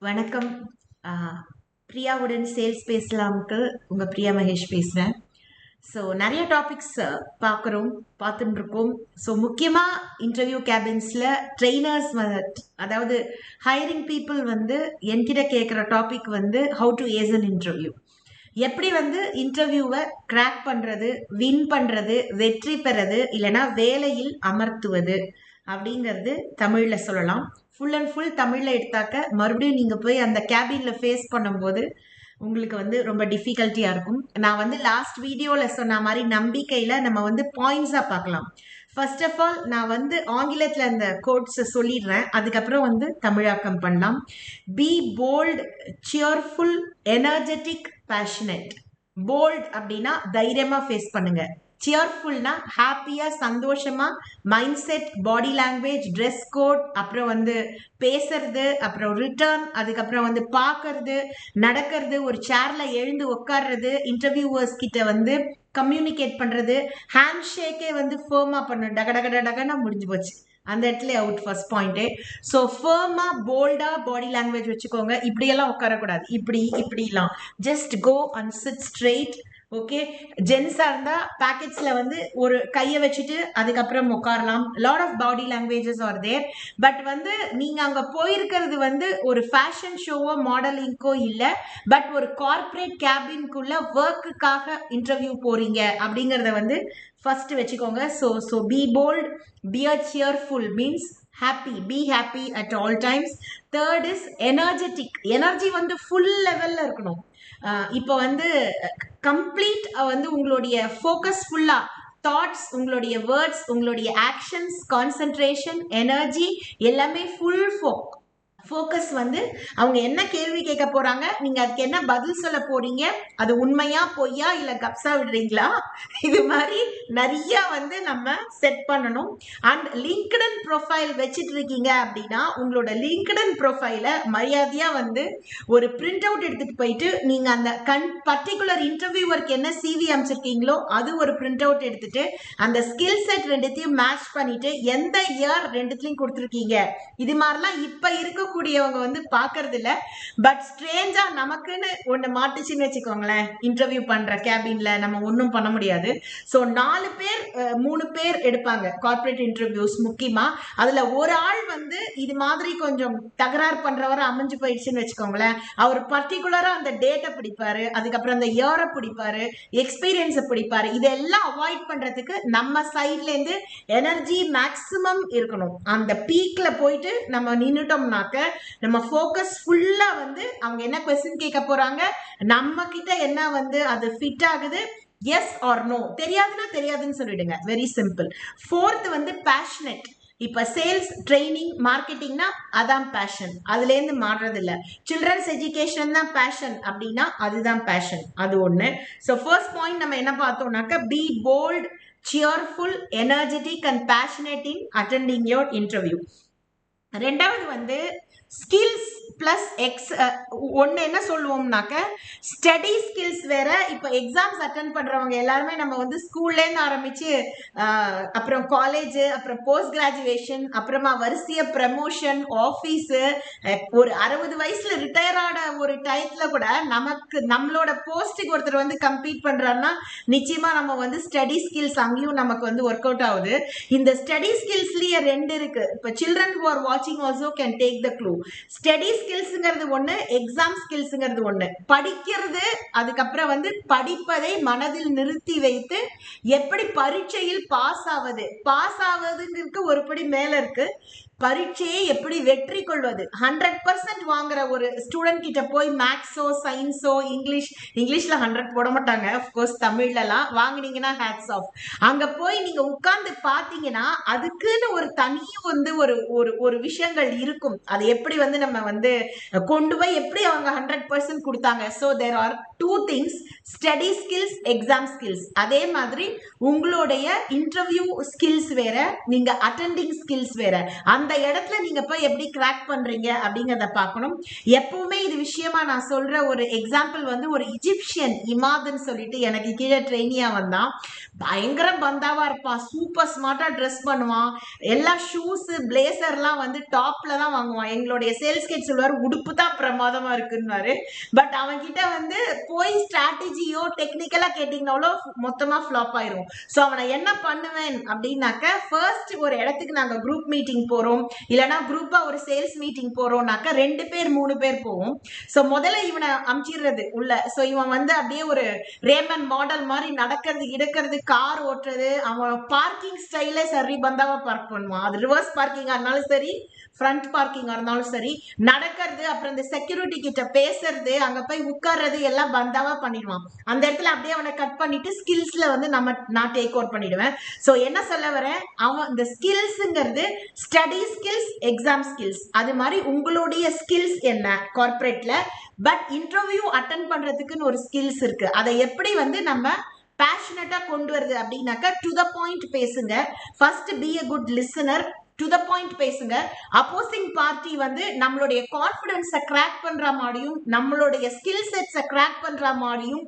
வணக்கம். ஆ, பிரியாவுடன் சேல்ஸ் பேசலாம்க்கு உங்க பிரியா மகேஷ் பேசுறேன். ஸோ நிறைய டாபிக்ஸ் பார்க்குறோம், பார்த்துட்டு இருக்கோம். ஸோ முக்கியமாக இன்டர்வியூ கேபின்ஸில் ட்ரெயினர்ஸ் அதாவது ஹையரிங் பீப்புள் வந்து என்கிட்ட கேட்குற டாபிக் வந்து how to ace an interview. எப்படி வந்து இன்டர்வியூவை கிராக் பண்ணுறது, வின் பண்ணுறது, வெற்றி பெறது, இல்லைன்னா வேலையில் அமர்த்துவது அப்படிங்கிறது தமிழில் சொல்லலாம். ஃபுல் அண்ட் ஃபுல் தமிழில் எடுத்தாக்க மறுபடியும் நீங்கள் போய் அந்த கேபினில் ஃபேஸ் பண்ணும்போது உங்களுக்கு வந்து ரொம்ப டிஃபிகல்ட்டியாக இருக்கும். நான் வந்து லாஸ்ட் வீடியோவில் சொன்ன மாதிரி நம்பிக்கையில் நம்ம வந்து பாயிண்ட்ஸாக பார்க்கலாம். ஃபர்ஸ்ட் ஆஃப் ஆல் நான் வந்து ஆங்கிலத்தில் அந்த கோட்ஸை சொல்லிடுறேன், அதுக்கப்புறம் வந்து தமிழாக்கம் பண்ணலாம். Be bold, cheerful, energetic, passionate. Bold அப்படின்னா தைரியமா ஃபேஸ் பண்ணுங்க. சியர்ஃபுல்னா ஹாப்பியா, சந்தோஷமா, mind set, body language, dress code, அப்புறம் வந்து பேசுறது, அப்புறம் ரிட்டர்ன், அதுக்கப்புறம் வந்து பார்க்கறது, நடக்கிறது, ஒரு சேர்ல எழுந்து உட்கார்றது, இன்டர்வியூவர்ஸ் கிட்ட வந்து கம்யூனிகேட் பண்றது, ஹேண்ட் ஷேக்கே வந்து ஃபேர்மா பண்ணணும், டக டக டகனா முடிஞ்சு போச்சு, அந்த இடத்துல அவுட் ஃபர்ஸ்ட் பாயிண்ட். ஸோ ஃபேர்மா போல்டா பாடி லாங்குவேஜ் வச்சுக்கோங்க. இப்படியெல்லாம் உட்காரக்கூடாது, இப்படிலாம் just go and sit straight. Okay, ஜென்ஸா இருந்தா பேக்கெட்ஸ்ல வந்து ஒரு கையை வச்சுட்டு அதுக்கப்புறம் உட்காரலாம். Lot of body languages are there. But வந்து நீங்க அங்க போயிருக்கிறது வந்து ஒரு ஃபேஷன் ஷோவோ மாடலிங்கோ இல்லை, பட் ஒரு கார்பரேட் கேபின்குள்ள ஒர்க்குக்காக இன்டர்வியூ போறீங்க அப்படிங்கிறத வந்து ஃபர்ஸ்ட் வச்சுக்கோங்க. So B bolt, be a cheerful means happy, be happy at all times. Third is energetic. Energy வந்து ஃபுல் லெவல்ல இருக்கணும். இப்போ வந்து கம்ப்ளீட் வந்து உங்களுடைய ஃபோக்கஸ் ஃபுல்லா தாட்ஸ், உங்களுடைய வேர்ட்ஸ், உங்களுடைய ஆக்ஷன்ஸ், கான்சென்ட்ரேஷன், எனர்ஜி எல்லாமே ஃபுல் ஃபோக்கஸ் வந்து அவங்க என்ன கேள்வி கேட்க போறாங்க, நீங்க அதுக்கு என்ன பதில் சொல்ல போறீங்க, அது உண்மையா பொய்யா இல்ல கப்ஸா விடுறீங்களா, இது மாதிரி நிறைய வந்து நம்ம செட் பண்ணணும். அண்ட் லிங்க்டின் ப்ரொஃபைல் வச்சுட்டு இருக்கீங்க அப்படின்னா உங்களோட லிங்க்டின் ப்ரொஃபைல மரியாதையா வந்து ஒரு பிரிண்ட் அவுட் எடுத்துட்டு போயிட்டு நீங்க அந்த பர்டிகுலர் இன்டர்வியூவருக்கு என்ன சிவி அமைச்சிருக்கீங்களோ அது ஒரு பிரிண்ட் அவுட் எடுத்துட்டு அந்த ஸ்கில் செட் ரெண்டுத்தையும் மேட்ச் பண்ணிட்டு எந்த இயர் ரெண்டுத்தையும் கொடுத்துருக்கீங்க, இது மாதிரிலாம் இப்ப இருக்கக்கூடியவங்க வந்து பாக்குறது இல்ல. பட் ஸ்ட்ரேஞ்சா நமக்குன்னு ஒண்ணு மாட்டுச்சுன்னு வச்சுக்கோங்களேன், இன்டர்வியூ பண்ற கேபின்ல நம்ம ஒன்றும் பண்ண முடியாது. ஸோ 4 பேர் 3 பேர் எடுப்பாங்க கார்பரேட் இன்டர்வியூஸ் முக்கியமா. அதுல ஒரு ஆள் வந்து இது மாதிரி கொஞ்சம் தகராறு பண்றவரை அமைஞ்சு போயிடுச்சுன்னு வச்சுக்கோங்களேன், அவர் பர்டிகுலரா அந்த டேட்டை பிடிப்பாரு, அதுக்கப்புறம் அந்த இயரை பிடிப்பாரு, எக்ஸ்பீரியன்ஸை பிடிப்பாரு. இதெல்லாம் அவாய்ட் பண்றதுக்கு நம்ம சைட்ல இருந்து எனர்ஜி மேக்சிமம் இருக்கணும். அந்த பீக்ல போயிட்டு நம்ம நின்னுட்டோம்னாக்க நம்ம ஃபோக்கஸ் ஃபுல்லா வந்து அவங்க என்ன கொஸ்டின் கேட்க போறாங்க, நம்ம கிட்ட என்ன வந்து அது ஃபிட் ஆகுது, எஸ் ஆர் நோ. தெரியாதுன்னா தெரியாதுன்னு சொல்லிடுங்க, வெரி சிம்பிள். ஃபோர்த் வந்து பேஷனட். இப்ப சேல்ஸ், ட்ரைனிங், மார்க்கெட்டிங்னா அதான் பேஷன், அதுல இருந்து மாறுறது இல்ல. சில்ட்ரன்ஸ் எஜுகேஷன் தான் பேஷன் அப்படின்னா அதுதான் பேஷன், அது ஒண்ணு. ஸோ ஃபர்ஸ்ட் பாயிண்ட் நம்ம என்ன பார்த்தோம்னாக்க B bold, cheerful, energetic and passionate in attending your interview. ரெண்டாவது வந்து ஸ்கில்ஸ் பிளஸ் எக்ஸ். ஒன்று என்ன சொல்லுவோம்னாக்க ஸ்டடி ஸ்கில்ஸ் வேற. இப்போ எக்ஸாம்ஸ் அட்டன் பண்றவங்க எல்லாருமே நம்ம வந்து ஸ்கூல்லேருந்து ஆரம்பிச்சு அப்புறம் காலேஜ், அப்புறம் போஸ்ட் கிராஜுவேஷன், அப்புறமா வரிசைய ப்ரமோஷன், ஆஃபீஸு, ஒரு 60 வயசுல ரிட்டையர் ஆன ஒரு டயத்துல கூட நமக்கு நம்மளோட போஸ்ட்டுக்கு ஒருத்தர் வந்து கம்பீட் பண்றாருன்னா நிச்சயமா நம்ம வந்து ஸ்டடி ஸ்கில்ஸ் அங்கேயும் நமக்கு வந்து ஒர்க் அவுட் ஆகுது. இந்த ஸ்டடி ஸ்கில்ஸ்லயே 2 இருக்கு. இப்போ children who are watching also can take the clue. Study ஸ்கில்ஸ்ங்கிறது ஒண்ணு, எக்ஸாம் ஸ்கில்ஸ்ங்கிறது ஒண்ணு. படிக்கிறது, அதுக்கப்புறம் வந்து படிப்பதை மனதில் நிறுத்தி வைத்து எப்படி பரீட்சையில் பாஸ் ஆவதுங்கிறதுக்கு ஒரு படி மேல இருக்கு. பரீட்சையை எப்படி வெற்றி கொள்வது, 100% வாங்குற ஒரு ஸ்டூடெண்ட் கிட்ட போய் மேக்ஸோ சயின்ஸோ இங்கிலீஷ்ல 100 போட மாட்டாங்க, அஃப்கோர்ஸ் தமிழ்லாம் வாங்கினீங்கன்னா ஹேட்ஸ் ஆஃப். அங்க போய் நீங்க உட்கார்ந்து பாத்தீங்கன்னா அதுக்குன்னு ஒரு தனி வந்து ஒரு ஒரு ஒரு விஷயங்கள் இருக்கும். அதை எப்படி வந்து நம்ம வந்து கொண்டு போய் எப்படி அவங்க 100% கொடுத்தாங்க. So there are 2 things, study skills, exam skills. அதே மாதிரி உங்களுடைய இன்டர்வியூ ஸ்கில்ஸ் வேற, நீங்க அட்டெண்டிங் ஸ்கில்ஸ் வேற. அந்த அந்த இடத்துல நீங்க போய் எப்படி கிராக் பண்றீங்க அப்படிங்கறத பார்க்கணும். எப்பவுமே இது விஷயமா நான் சொல்ற ஒரு எக்ஸாம்பிள் வந்து ஒரு இஜிப்சியன் இமாதுன்னு சொல்லிட்டு எனக்கு கீழே ட்ரெயினியா வந்தான். பயங்கர பந்தாவா இருப்பான், சூப்பர் ஸ்மார்ட்டா ட்ரெஸ் பண்ணுவான், எல்லா ஷூஸ் பிளேசர்லாம் வந்து டாப்ல தான் வாங்குவான். எங்களுடைய சேல்ஸ் கேட் சொல்லுவார் உடுப்பு தான் பிரமாதமா இருக்குன்னாரு. பட் அவன் கிட்ட வந்து போய் ஸ்ட்ராட்டஜியோ டெக்னிக்கலா கேட்டீங்கன்னாலோ மொத்தமா ஃபிளாப் ஆயிரும். ஸோ அவனை என்ன பண்ணுவேன் அப்படின்னாக்க, ஃபர்ஸ்ட் ஒரு இடத்துக்கு நாங்கள் குரூப் மீட்டிங் போறோம், இல்லைன்னா குரூப்பா ஒரு சேல்ஸ் மீட்டிங் போறோம்னாக்க 2 பேர் 3 பேர் போவோம். ஸோ முதல்ல இவனை அமுச்சிடுறது உள்ள. ஸோ இவன் வந்து அப்படியே ஒரு ரேமன் மாடல் மாதிரி நடக்கிறது இடக்கிறது, கார் ஓட்டுறது, அவன் பார்க்கிங் ஸ்டைல சரி பந்தாவா பார்க் பண்ணுவான். அது ரிவர்ஸ் பார்க்கிங்கா இருந்தாலும் சரி, ஃப்ரண்ட் பார்க்கிங்கா இருந்தாலும் சரி, நடக்கிறது, அப்புறம் இந்த செக்யூரிட்டி கிட்ட பேசுறது, அங்க போய் உட்கார்றது எல்லாம் பந்தாவா பண்ணிடுவான். அந்த இடத்துல அப்படியே அவனை கட் பண்ணிட்டு ஸ்கில்ஸ்ல வந்து நான் டேக் அவுட் பண்ணிடுவேன். ஸோ என்ன சொல்ல வரேன், அவன் இந்த ஸ்கில்ஸ்ங்கிறது ஸ்டடி ஸ்கில்ஸ், எக்ஸாம் ஸ்கில்ஸ், அது மாதிரி உங்களுடைய ஸ்கில்ஸ் என்ன கார்பரேட்ல. பட் இன்டர்வியூ அட்டன் பண்றதுக்குன்னு ஒரு ஸ்கில்ஸ் இருக்கு. அதை எப்படி வந்து நம்ம பேஷனட்டா கொண்டு வருது அப்படின்னாக்கா, டு த பாயிண்ட் பேசுங்க. First be a good listener, to the point பேசுங்க. அப்போசிங் பார்ட்டி வந்து நம்மளுடைய கான்ஃபிடன்ஸை கிராக் பண்ற மாதிரியும் நம்மளுடைய ஸ்கில் செட்ஸை கிராக் பண்ற மாதிரியும்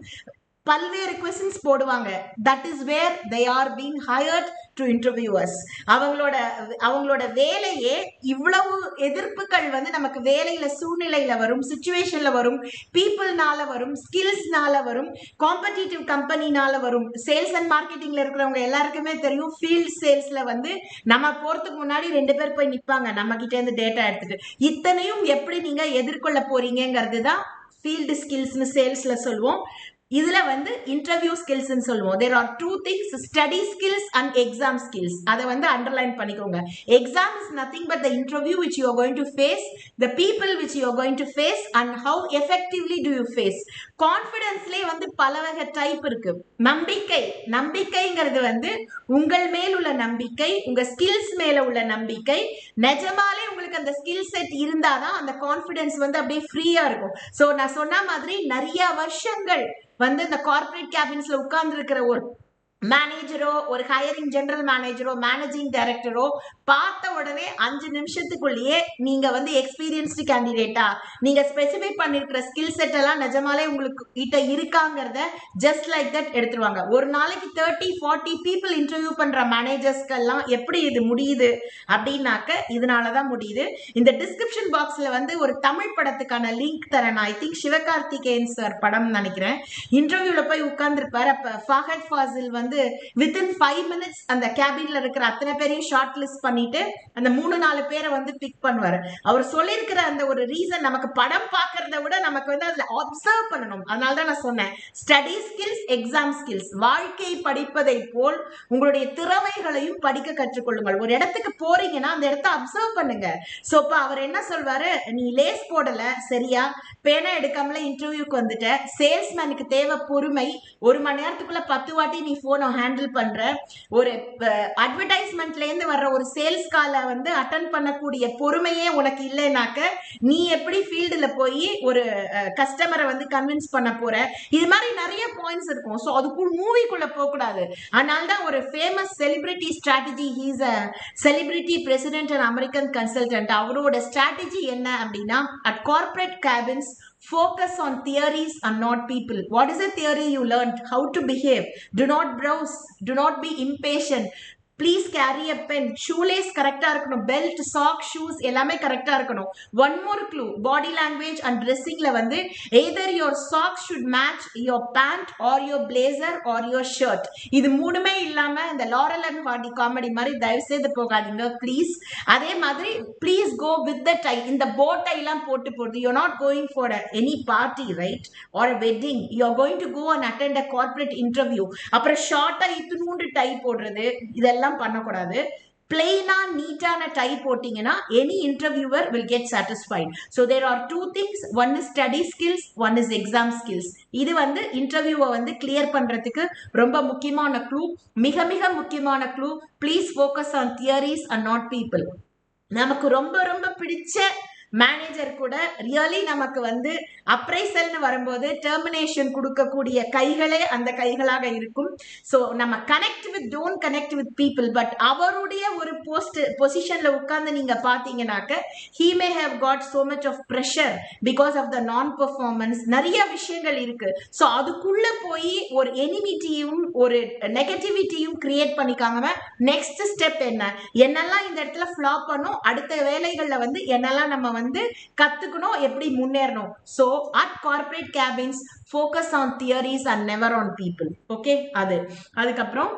பல்வேறு கொஸ்டின்ஸ் போடுவாங்க. That is where they are being hired to interviewers. அவங்களோட வேலையே இவ்வளவு எதிர்ப்புகள் வந்து நமக்கு வேலையில சூழ்நிலையில வரும், சிச்சுவேஷன்ல வரும், பீப்புள்னால வரும், ஸ்கில்ஸ்னால வரும், காம்படிட்டிவ் கம்பெனினால வரும். சேல்ஸ் அண்ட் மார்க்கெட்டிங்ல இருக்கிறவங்க எல்லாருக்குமே தெரியும், ஃபீல்ட் சேல்ஸ்ல வந்து நம்ம போறதுக்கு முன்னாடி 2 பேர் போய் நிற்பாங்க நம்ம கிட்ட இருந்து டேட்டா எடுத்துட்டு. இத்தனையும் எப்படி நீங்க எதிர்கொள்ள போறீங்கிறது தான் ஃபீல்டு ஸ்கில்ஸ்னு சேல்ஸ்ல சொல்லுவோம். இதுல வந்து இன்டர்வியூ ஸ்கில்ஸ் சொல்லுவோம். There are two things, study skills and exam skills. அதை வந்து அண்டர்லைன் பண்ணிக்கோங்க. Exam is nothing but the interview which you are going to face, the people which you are going to face and how effectively do you face. கான்ஃபிடன்ஸ்லேயே வந்து பல வகை type இருக்கு. நம்பிக்கைங்கிறது வந்து உங்கள் மேல் உள்ள நம்பிக்கை, உங்க ஸ்கில்ஸ் மேல உள்ள நம்பிக்கை. நிஜமாலே உங்களுக்கு அந்த ஸ்கில் செட் இருந்தாதான் அந்த கான்ஃபிடன்ஸ் வந்து அப்படியே ஃப்ரீயா இருக்கும். ஸோ நான் சொன்ன மாதிரி நிறைய வருஷங்கள் வந்து இந்த கார்பரேட் கேபின்ஸ்ல உட்கார்ந்து இருக்கிற ஒரு மேனேஜரோ, ஒரு ஹையரிங் ஜெனரல் மேனேஜரோ, மேனேஜிங் டைரக்டரோ பார்த்த உடனே 5 நிமிஷத்துக்குள்ளேயே நீங்க வந்து எக்ஸ்பீரியன்ஸ்டு கேண்டிடேட்டா, நீங்க ஸ்பெசிஃபை பண்ணிருக்கிற ஸ்கில் செட் எல்லாம் நிஜமாலே உங்களுக்கு கிட்ட இருக்காங்கிறத ஜஸ்ட் லைக் தட் எடுத்துருவாங்க. ஒரு நாளைக்கு 30-40 பீப்புள் இன்டர்வியூ பண்ற மேனேஜர்ஸ்க்கெல்லாம் எப்படி இது முடியுது அப்படின்னாக்க, இதனாலதான் முடியுது. இந்த டிஸ்கிரிப்ஷன் பாக்ஸ்ல வந்து ஒரு தமிழ் படத்துக்கான லிங்க் தரேன். ஐ திங்க் சிவகார்த்திகேயன் சார் படம் நினைக்கிறேன். இன்டர்வியூல போய் உட்கார்ந்துருப்பாரு. அப்ப ஃபஹத் ஃபாசில் வந்து வித்தின் 5 minutes அந்த கேபின்ல இருக்கிற அத்தனை பேரையும் ஷார்ட் லிஸ்ட் பண்ணிட்டு அந்த 3-4 பேரை வந்து பிக் பண்ணுவாரு. அவர் சொல்லியிருக்கிற அந்த ஒரு ரீசன், நமக்கு படம் பார்க்கறத விட நமக்கு வந்து அதுல அப்சர்வ் பண்ணணும். அதனாலதான் நான் சொன்னேன், ஸ்டடி ஸ்கில்ஸ், எக்ஸாம் ஸ்கில்ஸ். வாழ்க்கை படிப்பதை போல் உங்களுடைய திறமைகளையும் படிக்க கற்றுக்கொள்ளுங்கள். ஒரு இடத்துக்கு போறீங்கன்னா அந்த இடத்த அப்சர்வ் பண்ணுங்க. சோ இப்ப அவர் என்ன சொல்வாரு, நீ லேஸ் போடல, சரியா பேனா எடுக்காமல இன்டர்வியூக்கு வந்துட்ட, சேல்ஸ்மேனுக்கு தேவை பொறுமை, 1 மணி நேரத்துக்குள்ள 10 வாட்டி நீ போனை ஹேண்டில் பண்ற, ஒரு அட்வர்டைஸ்மெண்ட்ல இருந்து வர்ற ஒரு சேல்ஸ் காலை வந்து அட்டன் பண்ணக்கூடிய பொறுமையே உனக்கு இல்லைனாக்க நீ எப்படி ஃபீல்டுல போய் ஒரு கஸ்டமரை வந்து கன்வின்ஸ் பண்ண போற? இது மாதிரி நிறைய பாயிண்ட்ஸ் இருக்கும். ஸோ அதுக்குள் மூவிக்குள்ள போக கூடாது. அதனால்தான் ஒரு famous celebrity strategy, he's a celebrity president and American consultant. அவரோட ஸ்ட்ராட்டஜி என்ன அப்படின்னா, at corporate cabins focus on theories and not people. What is the theory you learned? How to behave. Do not browse. Do not be impatient. Please carry a pen. Shoelace கரெக்டாக இருக்கணும், belt, sock, shoes எல்லாமே கரெக்டாக இருக்கணும். One more clue, body language and ட்ரெஸ்ஸிங்கில் வந்து either your socks should match your pant or your blazer or your shirt. இது மூணுமே இல்லாமல் இந்த லாரல் அண்ட் ஹார்டி காமெடி மாதிரி தயவு செய்து போகாதீங்க ப்ளீஸ். அதே மாதிரி please go with the tie. இந்த போ டைலாம் போட்டு போடுது, you not going for any party right or a wedding, you are going to go and attend a corporate interview. அப்புறம் ஷார்ட்டாக இத்துணூண்டு டை போடுறது இதெல்லாம் பண்ணக்கூடாது. பிளெயினா நீட்டான டை போட்டீங்கன்னா any interviewer will get satisfied. So there are 2 things, one is study skills, one is exam skills. இது வந்து இன்டர்வியூவை வந்து கிளியர் பண்றதுக்கு ரொம்ப முக்கியமான க்ளூ, மிக மிக முக்கியமான clue. Please focus on theories and not people. நமக்கு ரொம்ப ரொம்ப பிடிச்ச மேனேஜர் கூட ரியலி நமக்கு வந்து அப்ரைசல்னு வரும்போது டெர்மினேஷன் கொடுக்கக்கூடிய கைகளே அந்த கைகளாக இருக்கும். ஸோ நம்ம don't connect with people. But அவருடைய ஒரு பொசிஷன்ல உட்கார்ந்து நீங்க பாத்தீங்கன்னாக்க he may have got so much of pressure because of the non performance. நிறைய விஷயங்கள் இருக்கு. ஸோ அதுக்குள்ள போய் ஒரு எனிமிட்டியும் ஒரு நெகட்டிவிட்டியும் கிரியேட் பண்ணிக்காம நெக்ஸ்ட் ஸ்டெப் என்னெல்லாம் இந்த இடத்துல ஃபிளாப் பண்ணும், அடுத்த வேலைகள்ல வந்து என்னெல்லாம் நம்ம வந்து கத்துக்கணும், எப்படி முன்னேறணும். So at corporate cabins focus on theories and never on people. Okay, அதுக்கப்புறம்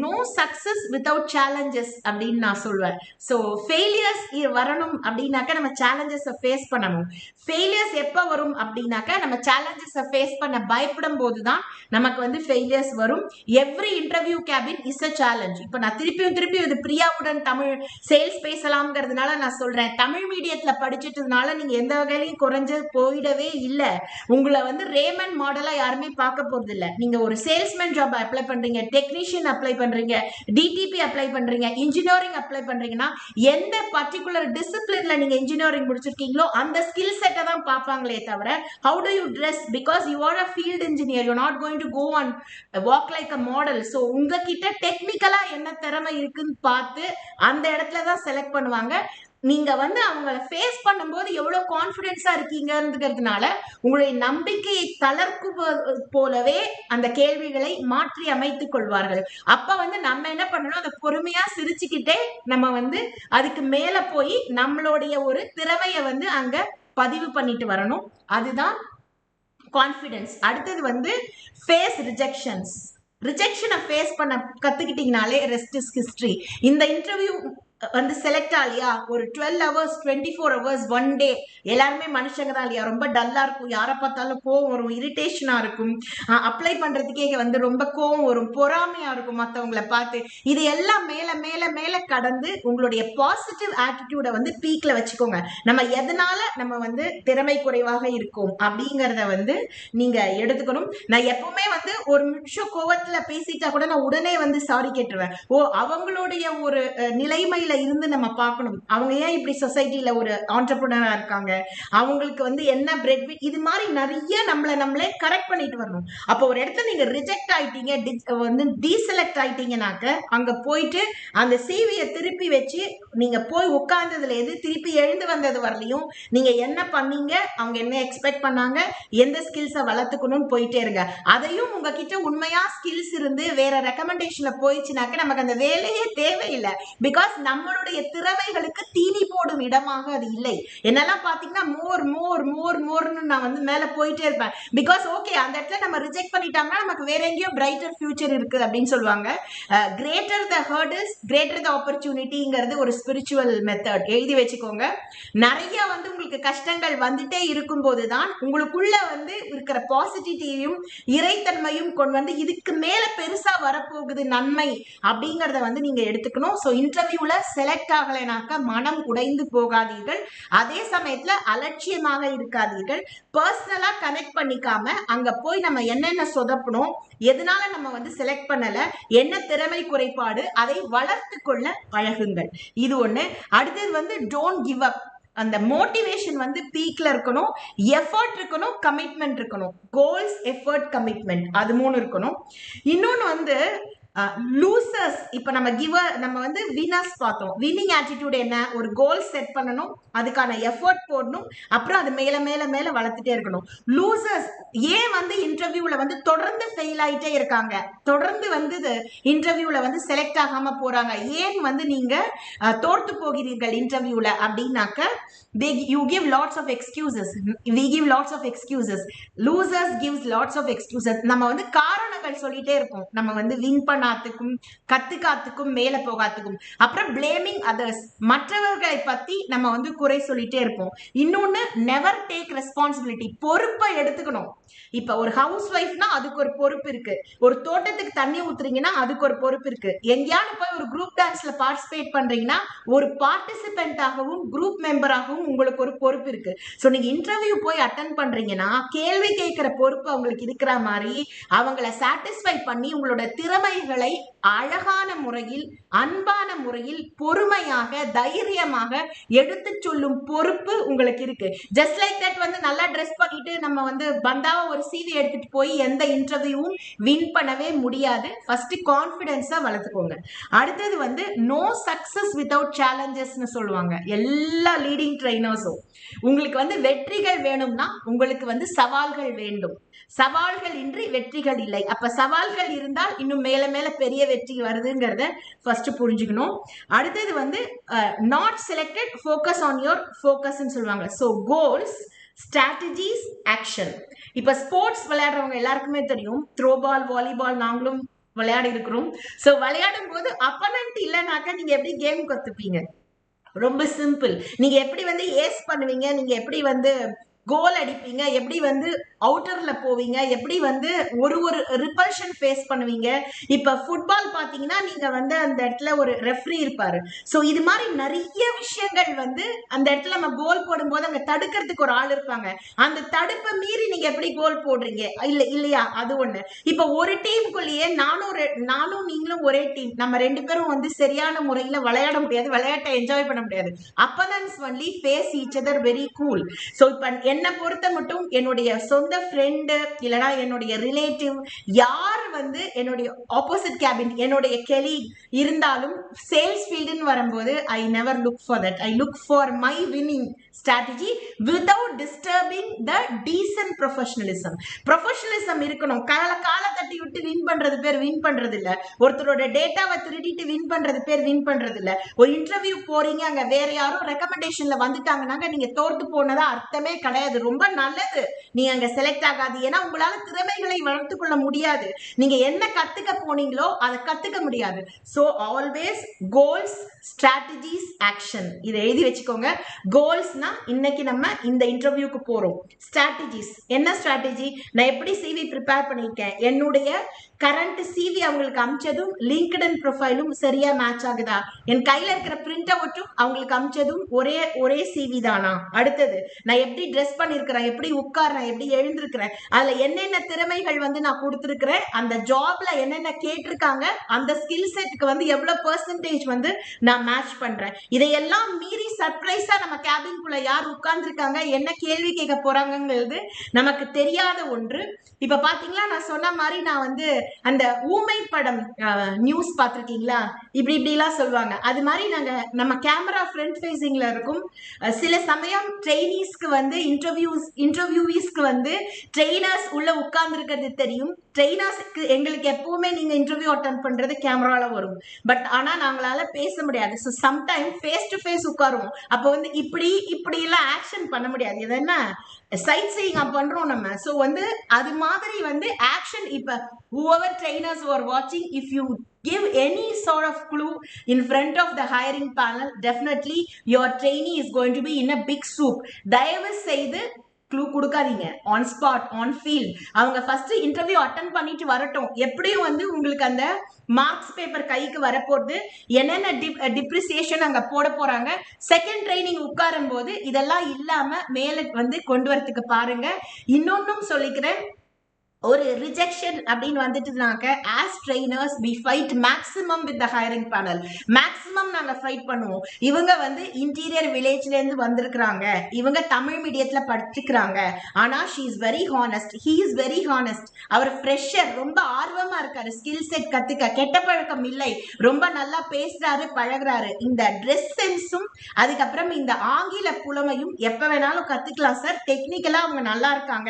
நோ சக்சஸ் வித்தவுட் சேலஞ்சஸ் அப்படின்னு நான் சொல்வேன். ஸோ ஃபெயிலியர்ஸ் வரணும் அப்படின்னாக்கா நம்ம சேலஞ்சஸை ஃபேஸ் பண்ணணும். ஃபெயிலியர்ஸ் எப்போ வரும் அப்படின்னாக்கா நம்ம சேலஞ்சஸை ஃபேஸ் பண்ண பயப்படும் போது தான் நமக்கு வந்து ஃபெயிலியர்ஸ் வரும். Every interview cabin is a challenge. இப்போ நான் திருப்பியும் இது பிரியாவுடன் தமிழ் சேல்ஸ் பேசலாம்ங்கிறதுனால நான் சொல்றேன். தமிழ் மீடியத்தில் படிச்சிட்டதுனால நீங்க எந்த வகையிலையும் குறைஞ்சு போயிடவே இல்லை. உங்களை வந்து ரேமன் மாடலா யாருமே பார்க்க போறது இல்லை. நீங்க ஒரு சேல்ஸ்மேன் ஜாப் அப்ளை பண்றீங்க, டெக்னீஷியன் அப்ளை பண்றீங்க, டிடிபி அப்ளை பண்றீங்க, இன்ஜினியரிங் அப்ளை பண்றீங்கன்னா எந்த பர்டிகுலர் டிசிப்ளின்ல நீங்க இன்ஜினியரிங் முடிச்சிருக்கீங்களோ அந்த ஸ்கில் செட்டை தான் பார்ப்பாங்களே தவிர how do you dress, because you are a field engineer, you're not going to go and walk like a model. so உங்ககிட்ட டெக்னிக்கலா என்ன திறமை இருக்குன்னு பார்த்து அந்த இடத்துல தான் செலக்ட் பண்ணுவாங்க. நீங்க வந்து அவங்கள ஃபேஸ் பண்ணும்போது எவ்வளவு கான்பிடன்ஸா இருக்கீங்கிறதுனால உங்களுடைய நம்பிக்கையை தளர்க்கும் போலவே அந்த கேள்விகளை மாற்றி அமைத்துக் கொள்வார்கள். அப்ப வந்து நம்ம என்ன பண்ணணும், அதை பொறுமையா சிரிச்சுக்கிட்டே நம்ம வந்து அதுக்கு மேல போய் நம்மளுடைய ஒரு திறமையை வந்து அங்க பதிவு பண்ணிட்டு வரணும். அதுதான் கான்பிடன்ஸ். அடுத்தது வந்து ஃபேஸ் ரிஜெக்ஷனை ஃபேஸ் பண்ண கத்துக்கிட்டீங்கனாலே ரெஸ்ட் இஸ் ஹிஸ்டரி. இந்த இன்டர்வியூ வந்து செலக்ட் ஆலியா, ஒரு 12 hours 24 hours 1 day எல்லாருமே மனுஷங்க தான் இல்லையா, ரொம்ப டல்லா இருக்கும், யாரை பார்த்தாலும் கோவம் வரும், இரிட்டேஷனா இருக்கும், அப்ளை பண்றதுக்கே வந்து ரொம்ப கோவம் வரும், பொறாமையா இருக்கும் மற்றவங்களை பார்த்து. இது எல்லாம் மேல மேல மேல கடந்து உங்களுடைய பாசிட்டிவ் ஆட்டிடியூட வந்து பீக்ல வச்சுக்கோங்க. நம்ம எதனால நம்ம வந்து திறமை குறைவாக இருக்கும் அப்படிங்கறத வந்து நீங்க எடுத்துக்கணும். நான் எப்பவுமே வந்து ஒரு நிமிஷம் கோவத்துல பேசிட்டா கூட நான் உடனே வந்து சாரி கேட்டுருவேன். அவங்களுடைய ஒரு நிலைமையில இருந்து நம்ம பார்க்கணும், அவங்க ஏன் இப்படி சொசைட்டில ஒரு ஆண்டர்பிரினரா இருக்காங்க, அவங்களுக்கு வந்து என்ன பிரெட், இது மாதிரி நிறைய நம்மளே கரெக்ட் பண்ணிட்டு வரணும். அப்போ ஒரு இடத்துல நீங்க ரிஜெக்ட் ஆயிட்டீங்க, வந்து டீசெலக்ட் ஆயிட்டீங்கன்னாக்க அங்க போயிட்டு அந்த சிவியை திருப்பி வச்சு நீங்க போய் உட்கார்ந்ததுல எது திருப்பி எழுந்து வந்தது வரலையும் நீங்க என்ன பண்ணீங்க, அவங்க என்ன எக்ஸ்பெக்ட் பண்ணாங்க, எந்த ஸ்கில்ஸை வளர்த்துக்கணும்னு போயிட்டே இருங்க. அதையும் உங்ககிட்ட உண்மையா ஸ்கில்ஸ் இருந்து வேற ரெக்கமெண்டேஷன்ல போயிடுச்சுனாக்க நமக்கு அந்த வேலையே தேவையில்லை. பிகாஸ் நம்மளுடைய திறமைகளுக்கு தீனி போடும் இடமாக அது இல்லை. என்னெல்லாம் பாத்தீங்கன்னா மோர்னு நான் வந்து மேல போயிட்டே இருப்பேன். பிகாஸ் ஓகே, அந்த இடத்துல நம்ம ரிஜெக்ட் பண்ணிட்டாங்கன்னா நமக்கு வேற எங்கேயோ பிரைட்டர் ஃபியூச்சர் இருக்கு அப்படின்னு சொல்லுவாங்க. Greater the hurdles greater the ஆப்பர்ச்சுனிட்டிங்கிறது ஒரு ஸ்பிரிச்சுவல் மெத்தட், எழுதி வச்சுக்கோங்க. நிறைய வந்து உங்களுக்கு கஷ்டங்கள் வந்துட்டே இருக்கும் போதுதான் உங்களுக்குள்ள வந்து இருக்கிற பாசிட்டிவிட்டியும் இறைத்தன்மையும் கொண்டு வந்து இதுக்கு மேல பெருசா வரப்போகுது நன்மை அப்படிங்கறத வந்து நீங்க எடுத்துக்கணும். ஸோ இன்டர்வியூல செலக்ட் ஆகலைனாக்க மனம் உடைந்து போகாதீர்கள். அதே சமயத்துல அலட்சியமாக இருக்காதீர்கள். பர்சனலா கனெக்ட் பண்ணிக்காம அங்க போய் நம்ம என்னென்ன சொதப்பணும், எதனால நம்ம வந்து செலக்ட் பண்ணல, என்ன திறமை குறைபாடு, அதை வளர்த்து கொள்ள பழகுங்கள். இது ஒண்ணு. அடுத்தது வந்து டோன்ட் கிவ் அப். அந்த மோட்டிவேஷன் வந்து பீக்ல இருக்கணும், எஃபர்ட் இருக்கணும், கமிட்மெண்ட் இருக்கணும். கோல்ஸ், எஃபர்ட், கமிட்மெண்ட், அது 3 இருக்கணும். இன்னொன்னு வந்து லூசர்ஸ். இப்ப நம்ம வந்து வினர்ஸ் பார்த்தோம். வின்னிங் ஆட்டிடியூட் என்ன, ஒரு கோல் செட் பண்ணணும், அதுக்கான எஃபர்ட் போடணும், அப்புறம் அது மேல மேல மேல வளர்த்துட்டே இருக்கணும். லூசர்ஸ் ஏன் வந்து இன்டர்வியூல வந்து தொடர்ந்து ஃபெயில் ஆயிட்டே இருக்காங்க, தொடர்ந்து வந்து இன்டர்வியூல வந்து செலக்ட் ஆகாம போறாங்க, ஏன் வந்து நீங்க தோற்று போகிறீர்கள் இன்டர்வியூல அப்படின்னாக்க you give lots of excuses. We give lots of excuses. Losers gives lots of excuses. நம்ம வந்து காரணங்கள் சொல்லிட்டே இருப்போம். நம்ம வந்து வின் பண்ணாதுக்கும் கத்துக்காத்துக்கும் மேல போகாதுக்கும். அப்புறம் blaming others, மற்றவர்களை பத்தி நம்ம வந்து குறை சொல்லிட்டே இருப்போம். இன்னொன்னு never take responsibility, பொறுப்பை எடுத்துக்கணும். இப்ப ஒரு ஹவுஸ் ஒய்ஃப்னா அதுக்கு ஒரு பொறுப்பு இருக்கு, ஒரு தோட்டத்துக்கு தண்ணி ஊத்துறீங்கன்னா அதுக்கு ஒரு பொறுப்பு இருக்கு, எங்கேயாவது போய் ஒரு குரூப் டான்ஸ்ல பார்ட்டிசிபேட் பண்றீங்கன்னா ஒரு பார்ட்டிசிபென்டாகவும் குரூப் மெம்பராகவும் உங்களுக்கு ஒரு பொறுப்பு இருக்கு. சோ நீங்க இன்டர்வியூ போய் அட்டென்ட் பண்றீங்கன்னா கேள்வி கேட்கிற பொறுப்பு அவங்களுக்கு இருக்கிற மாதிரி அவங்கள சாட்டிஸ்ஃபை பண்ணி உங்களோட திறமைகளை அழகான முறையில், அன்பான முறையில், பொறுமையாக, தைரியமாக எடுத்து சொல்லும் பொறுப்பு உங்களுக்கு இருக்கு. ஜஸ்ட் லைக் தட் வந்து நல்லா ட்ரெஸ் பண்ணிட்டு நம்ம வந்து பந்தாவா ஒரு சிவி எடுத்துட்டு போய் எந்த இன்டர்வியூவும் வின் பண்ணவே முடியாது. ஃபர்ஸ்ட் கான்ஃபிடன்ஸா வளர்த்துக்கோங்க. அடுத்தது வந்து நோ சக்சஸ் வித்வுட் சேலஞ்சஸ்னு சொல்லுவாங்க எல்லா லீடிங் ட்ரைனர்ஸும். உங்களுக்கு வந்து வெற்றிகள் வேணும்னா உங்களுக்கு வந்து சவால்கள் வேண்டும். சவால்கள் இன்றி வெற்றிகள் இல்லை. அப்ப சவால்கள் இருந்தால் இன்னும் மேல மேல பெரிய வெற்றி வருதுங்கிறத ஃபர்ஸ்ட் புரிஞ்சுக்கணும். அடுத்தது வந்து not selected, focus on your ஃபோக்கஸ்ன்னு சொல்லுவாங்க. So goals, strategies, action. இப்ப ஸ்போர்ட்ஸ் விளையாடுறவங்க எல்லாருக்குமே தெரியும், த்ரோ பால், வாலிபால் நாங்களும் விளையாடி இருக்கிறோம். ஸோ விளையாடும் போது அப்பனண்ட் இல்லைனாக்கா நீங்க எப்படி கேம் கத்துப்பீங்க? ரொம்ப சிம்பிள். நீங்க எப்படி வந்து ஏஸ் பண்ணுவீங்க, நீங்க எப்படி வந்து கோல் அடிப்பீங்க, எப்படி வந்து அவுட்டர்ல போவீங்க, எப்படி வந்து ஒரு ரிப்பல்ஷன் ஃபேஸ் பண்ணுவீங்க. இப்ப ஃபுட்பால் பாத்தீங்கன்னா நீங்க வந்து அந்த இடத்துல ஒரு ரெஃப்ரி இருப்பாரு. சோ இது மாதிரி நிறைய விஷயங்கள் வந்து அந்த இடத்துல நம்ம கோல் போடும்போது அங்க தடுக்கிறதுக்கு ஒரு ஆள் இருப்பாங்க. அந்த தடுப்பை மீறி நீங்க எப்படி கோல் போடுறீங்க இல்லையா? அது ஒண்ணு. இப்ப ஒரு டீமுக்குள்ளேயே நானும் நீங்களும் ஒரே டீம், நம்ம ரெண்டு பேரும் வந்து சரியான முறையில விளையாட முடியாது, விளையாட்டை என்ஜாய் பண்ண முடியாது. Opponents only face each other very cool. So இப்ப என்னை பொறுத்த மட்டும் என்னுடைய சொந்த ஃப்ரெண்டு இல்லைனா என்னுடைய ரிலேட்டிவ் யார் வந்து என்னுடைய ஆப்போசிட் கேபின், என்னுடைய கெலீக் இருந்தாலும் சேல்ஸ் ஃபீல்டுன்னு வரும்போது I never look for that. I look for my winning strategy without disturbing the decent professionalism. Professionalism இருக்கணும். காலை தட்டி விட்டு வின் பண்றது பேர் வின் பண்றது இல்ல. ஒருத்தரோட டேட்டாவை திருடிட்டு வின் பண்றது பேர் வின் பண்றது இல்ல. ஒரு இன்டர்வியூ போறீங்க, அங்க வேற யாரும் ரெக்கமெண்டேஷன்ல வந்துட்டாங்கன்னாங்க நீங்க தோற்று போனதா அர்த்தமே கிடையாது. ரொம்ப நல்லது நீங்க அங்க செலக்ட் ஆகாது. ஏன்னா உங்களால திறமைகளை வளர்த்துக் கொள்ள முடியாது. நீங்க என்ன கத்துக்க போனீங்களோ அதை கத்துக்க முடியாது. So always goals, strategies, action. இதை எழுதி வச்சுக்கோங்க. கோல்ஸ்னா இன்னைக்கு நம்ம இந்த இன்டர்வியூக்கு போறோம். ஸ்ட்ராட்டஜிஸ் என்ன ஸ்ட்ராட்டஜி? நான் எப்படி சிவி ப்ரிப்பேர் பண்ணிருக்கேன், என்னுடைய கரண்ட் சிவி அவங்களுக்கு அமிச்சதும் லிங்க்டின் ப்ரொஃபைலும் சரியா மேட்ச் ஆகுதா, என் கையில இருக்கிற பிரிண்ட் அவுட்டும் அவங்களுக்கு அமிச்சதும் ஒரே சிவி தானா. அடுத்தது நான் எப்படி ட்ரெஸ் பண்ணிருக்கிறேன், எப்படி உட்கார்றேன், எப்படி எழுந்திருக்கிறேன், அதுல என்னென்ன திறமைகள் வந்து நான் கொடுத்திருக்கிறேன், அந்த ஜாப்ல என்னென்ன கேட்டிருக்காங்க, அந்த ஸ்கில் செட்டுக்கு வந்து எவ்வளவு பெர்சன்டேஜ் வந்து நான் மேட்ச் பண்றேன். இதையெல்லாம் மீறி சர்ப்ரைஸா நம்ம கேபின்குள்ள யார் உட்கார்ந்துருக்காங்க, என்ன கேள்வி கேட்க போறாங்கிறது நமக்கு தெரியாத ஒன்று. இப்ப பாத்தீங்களா, நான் சொன்ன மாதிரி நான் வந்து அந்த ஊமை படம் நியூஸ் பார்த்திருக்கீங்களா, இப்படி எல்லாம் சொல்லுவாங்க. அது மாதிரி நம்ம கேமரா ஃப்ரண்ட் ஃபேசிங்ல இருக்கும். சில சமயம் ட்ரெயினிஸ்க்கு வந்து இன்டர்வியூஸ்க்கு வந்து ட்ரெயினர்ஸ் உள்ள உட்கார்ந்து இருக்கிறது தெரியும். ட்ரெயினர்ஸ்க்கு எங்களுக்கு எப்பவுமே நீங்க இன்டர்வியூ அட்டெண்ட் பண்றது கேமரால வரும், பட் ஆனா நாங்களால பேச முடியாது. So sometime face to face உட்காருவோம். அப்போ வந்து இப்படி எல்லாம் ஆக்ஷன் பண்ண முடியாது. இது என்ன சைட் சீயிங் பண்றோம் நம்ம. ஸோ வந்து அது மாதிரி வந்து ஆக்ஷன். இப்ப whoever trainers who are watching, if you give any sort of clue in front of the hiring panel, definitely your trainee is going to be in a big soup. தயவு செய்து clue கொடுக்காதீங்க. On spot, on field. அவங்க first interview attend பண்ணிட்டு வரட்டும். எப்படியும் வந்து உங்களுக்கு அந்த மார்க்ஸ் பேப்பர் கைக்கு வரப்போகுது, என்னென்ன டிப்ரிசியேஷன் அங்க போட போறாங்க. செகண்ட் ட்ரைனிங் உட்காரும் போது இதெல்லாம் இல்லாம மேல வந்து கொண்டு வரதுக்கு பாருங்க. இன்னொன்னும் சொல்லிக்கிறேன், ஒரு ரிஜெக்ஷன் அப்படின்னு வந்துட்டுனாக்க as trainers we fight maximum with the hiring panel. Maximum நாங்க ஃபைட் பண்ணுவோம். இவங்க வந்து இன்டீரியர் வில்லேஜ்ல இருந்து வந்திருக்கிறாங்க, இவங்க தமிழ் மீடியத்துல படிச்சுக்கிறாங்க, ஆனா she is very honest, he is very honest. அவர் ஃப்ரெஷர், ரொம்ப ஆர்வமா இருக்காரு, ஸ்கில் செட் கத்துக்க, கெட்ட பழக்கம் இல்லை, ரொம்ப நல்லா பேசுறாரு, பழகுறாரு. இந்த ட்ரெஸ் சென்ஸும் அதுக்கப்புறம் இந்த ஆங்கில புலமையும் எப்ப வேணாலும் கத்துக்கலாம் சார். டெக்னிக்கலா அவங்க நல்லா இருக்காங்க.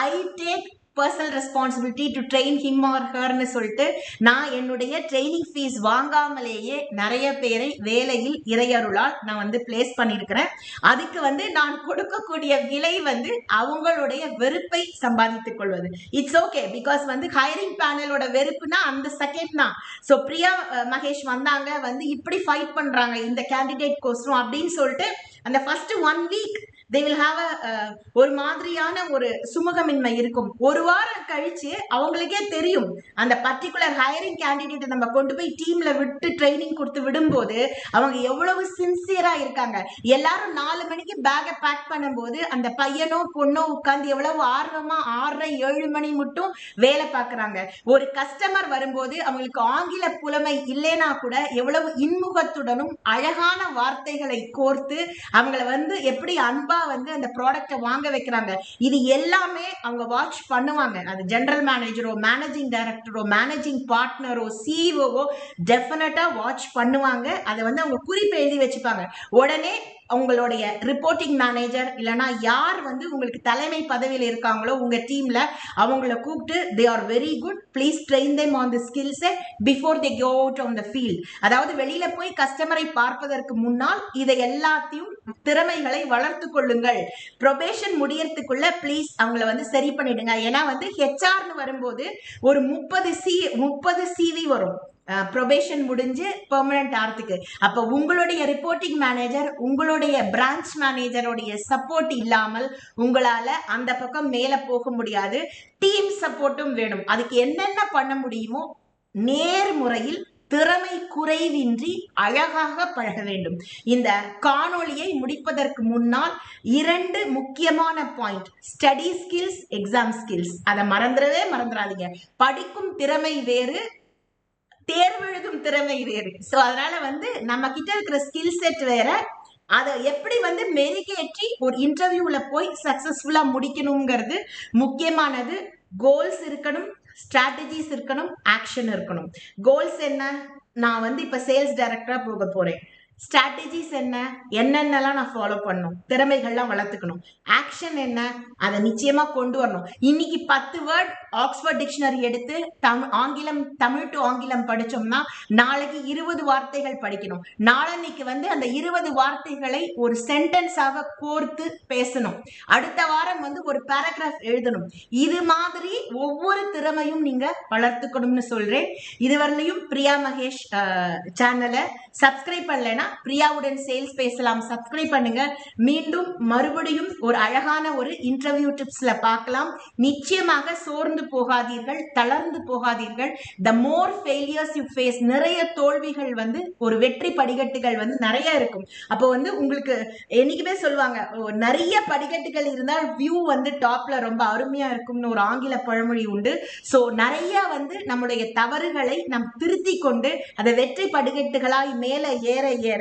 I take personal responsibility to train him or ஹர்னு சொல்லிட்டு நான் என்னுடைய ட்ரைனிங் ஃபீஸ் வாங்காமலேயே நிறைய பேரை வேலையில் இறையருளால் நான் வந்து பிளேஸ் பண்ணியிருக்கிறேன். அதுக்கு வந்து நான் கொடுக்கக்கூடிய விலை வந்து அவங்களுடைய வெறுப்பை சம்பாதித்துக் கொள்வது. இட்ஸ் ஓகே, பிகாஸ் வந்து ஹைரிங் பேனலோட வெறுப்புனா அந்த செகண்ட் தான். ஸோ பிரியா மகேஷ் வந்தாங்க, வந்து இப்படி ஃபைட் பண்றாங்க இந்த கேண்டிடேட் கோஸ்டும் அப்படின்னு சொல்லிட்டு அந்த first 1 week they will have ஒரு மாதிரியான ஒரு சுமூகமின்மை இருக்கும். ஒரு வாரம் கழிச்சு அவங்களுக்கே தெரியும் அந்த பர்டிகுலர் ஹையரிங் கேண்டிடேட் நம்ம கொண்டு போய் டீம்ல விட்டு ட்ரைனிங் கொடுத்து விடும்போது அவங்க எவ்வளவு சின்சியரா இருக்காங்க. எல்லாரும் 4 மணிக்கு பேக்கை பேக் பண்ணும்போது அந்த பையனோ பொண்ணோ உட்கார்ந்து எவ்வளவு ஆர்வமா 6:30 7 மணி மட்டும் வேலை பார்க்கறாங்க. ஒரு கஸ்டமர் வரும்போது அவங்களுக்கு ஆங்கில புலமை இல்லைனா கூட எவ்வளவு இன்முகத்துடனும் அழகான வார்த்தைகளை கோர்த்து அவங்கள எப்படி அன்பா அந்த ப்ராடக்டை வாங்க வைக்கிறாங்க. இது எல்லாமே அவங்க வாட்ச் பண்ணுவாங்க. அது ஜெனரல் மேனேஜரோ மேனேஜிங் டைரக்டரோ மேனேஜிங் பார்ட்னரோ சிஇஓவோ டெஃபினட்டா வாட்ச் பண்ணுவாங்க. அதை அவங்க குறிப்பு எழுதி வச்சுப்பாங்க. உடனே உங்களுடைய ரிப்போர்ட்டிங் மேனேஜர் இல்லைன்னா யார் உங்களுக்கு தலைமை பதவியில் இருக்காங்களோ உங்க டீம்ல அவங்கள கூப்பிட்டு they are very good, please train them on the skill set before they go out on the field. அதாவது வெளியில போய் கஸ்டமரை பார்ப்பதற்கு முன்னால் இதை எல்லாத்தையும் திறமைகளை வளர்த்து கொள்ளுங்கள். ப்ரொபேஷன் முடியறதுக்குள்ள ப்ளீஸ் அவங்கள சரி பண்ணிடுங்க. ஏன்னா ஹெச்ஆர்னு வரும்போது ஒரு 30 CV வரும் ப்ரொபேஷன் முடிஞ்சு பெர்மனன்ட் ஆகிறதுக்கு. அப்போ உங்களுடைய ரிப்போர்ட்டிங் மேனேஜர் உங்களுடைய பிரான்ச் மேனேஜருடைய சப்போர்ட் இல்லாமல் உங்களால அந்த பக்கம் மேல போக முடியாது. டீம் சப்போர்ட்டும் வேணும். அதுக்கு என்னென்ன பண்ண முடியுமோ நேர்முறையில் திறமை குறைவின்றி அழகாக பழக வேண்டும். இந்த காணொளியை முடிப்பதற்கு முன்னால் 2 முக்கியமான point, study skills, exam skills. அதை மறந்துடாதீங்க. படிக்கும் திறமை வேறு, தேர்வு எழுதும் திறமை வேறு. ஸோ அதனால நம்ம கிட்ட இருக்கிற ஸ்கில் செட் வேற. அதை எப்படி மெருகேற்றி ஒரு இன்டர்வியூல போய் சக்சஸ்ஃபுல்லா முடிக்கணுங்கிறது முக்கியமானது. கோல்ஸ் இருக்கணும், ஸ்ட்ராட்டஜிஸ் இருக்கணும், ஆக்ஷன் இருக்கணும். கோல்ஸ் என்ன? நான் இப்ப சேல்ஸ் டைரக்டரா போக போறேன். ஸ்ட்ராட்டஜிஸ் என்னென்னலாம் நான் ஃபாலோ பண்ணணும், திறமைகள்லாம் வளர்த்துக்கணும். ஆக்ஷன் என்ன? அதை நிச்சயமா கொண்டு வரணும். இன்னைக்கு 10 வேர்ட் ஆக்ஸ்போர்ட் டிக்ஷனரி எடுத்து தமிழ் டு ஆங்கிலம் படிச்சோம்னா நாளைக்கு 20 வார்த்தைகள் படிக்கணும். நாளன்னைக்கு அந்த 20 வார்த்தைகளை ஒரு சென்டென்ஸாக கோர்த்து பேசணும். அடுத்த வாரம் ஒரு பேராகிராஃப் எழுதணும். இது மாதிரி ஒவ்வொரு திறமையும் நீங்க வளர்த்துக்கணும்னு சொல்றேன். இதுவரையிலும் பிரியா மகேஷ் சேனலை சப்ஸ்கிரைப் பண்ணலைன்னா பிரியாவுடன் சேல்ஸ் பேசலாம் சப்ஸ்கிரைப் பண்ணுங்க. மீண்டும் மறுபடியும் ஒரு அழகான ஒரு இன்டர்வியூ டிப்ஸ்ல பார்க்கலாம். நிச்சயமாக சோர்ந்து போகாதீர்கள், தளர்ந்து போகாதீர்கள். த மோர் ஃபெயிலியர்ஸ் யூ ஃபேஸ், நிறைய தோல்விகள் ஒரு வெற்றி படிக்கட்டுகள் நிறைய இருக்கும். அப்போ உங்களுக்கு என்னைக்குமே சொல்லுவாங்க, நிறைய படிக்கட்டுகள் இருந்தால் வியூ டாப்ல ரொம்ப அருமையா இருக்கும்னு ஒரு ஆங்கில பழமொழி உண்டு. ஸோ நிறைய நம்முடைய தவறுகளை நாம் திருத்தி கொண்டு அதை வெற்றி படிக்கட்டுகளாய் மேலே ஏற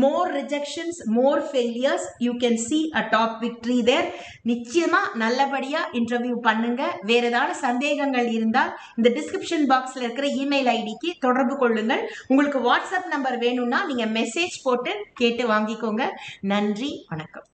more rejections, more failures, you can see a top victory there. நிச்சயமா நல்லபடியா இன்டர்வியூ பண்ணுங்க. வேற ஏதாவது சந்தேகங்கள் இருந்தால் இந்த டிஸ்கிரிப்ஷன் பாக்ஸ்ல இருக்கிற இமெயில் ஐடிக்கு தொடர்பு கொள்ளுங்கள். உங்களுக்கு வாட்ஸ்அப் நம்பர் வேணும்னா நீங்க மெசேஜ் போட்டு கேட்டு வாங்கிக்கோங்க. நன்றி, வணக்கம்.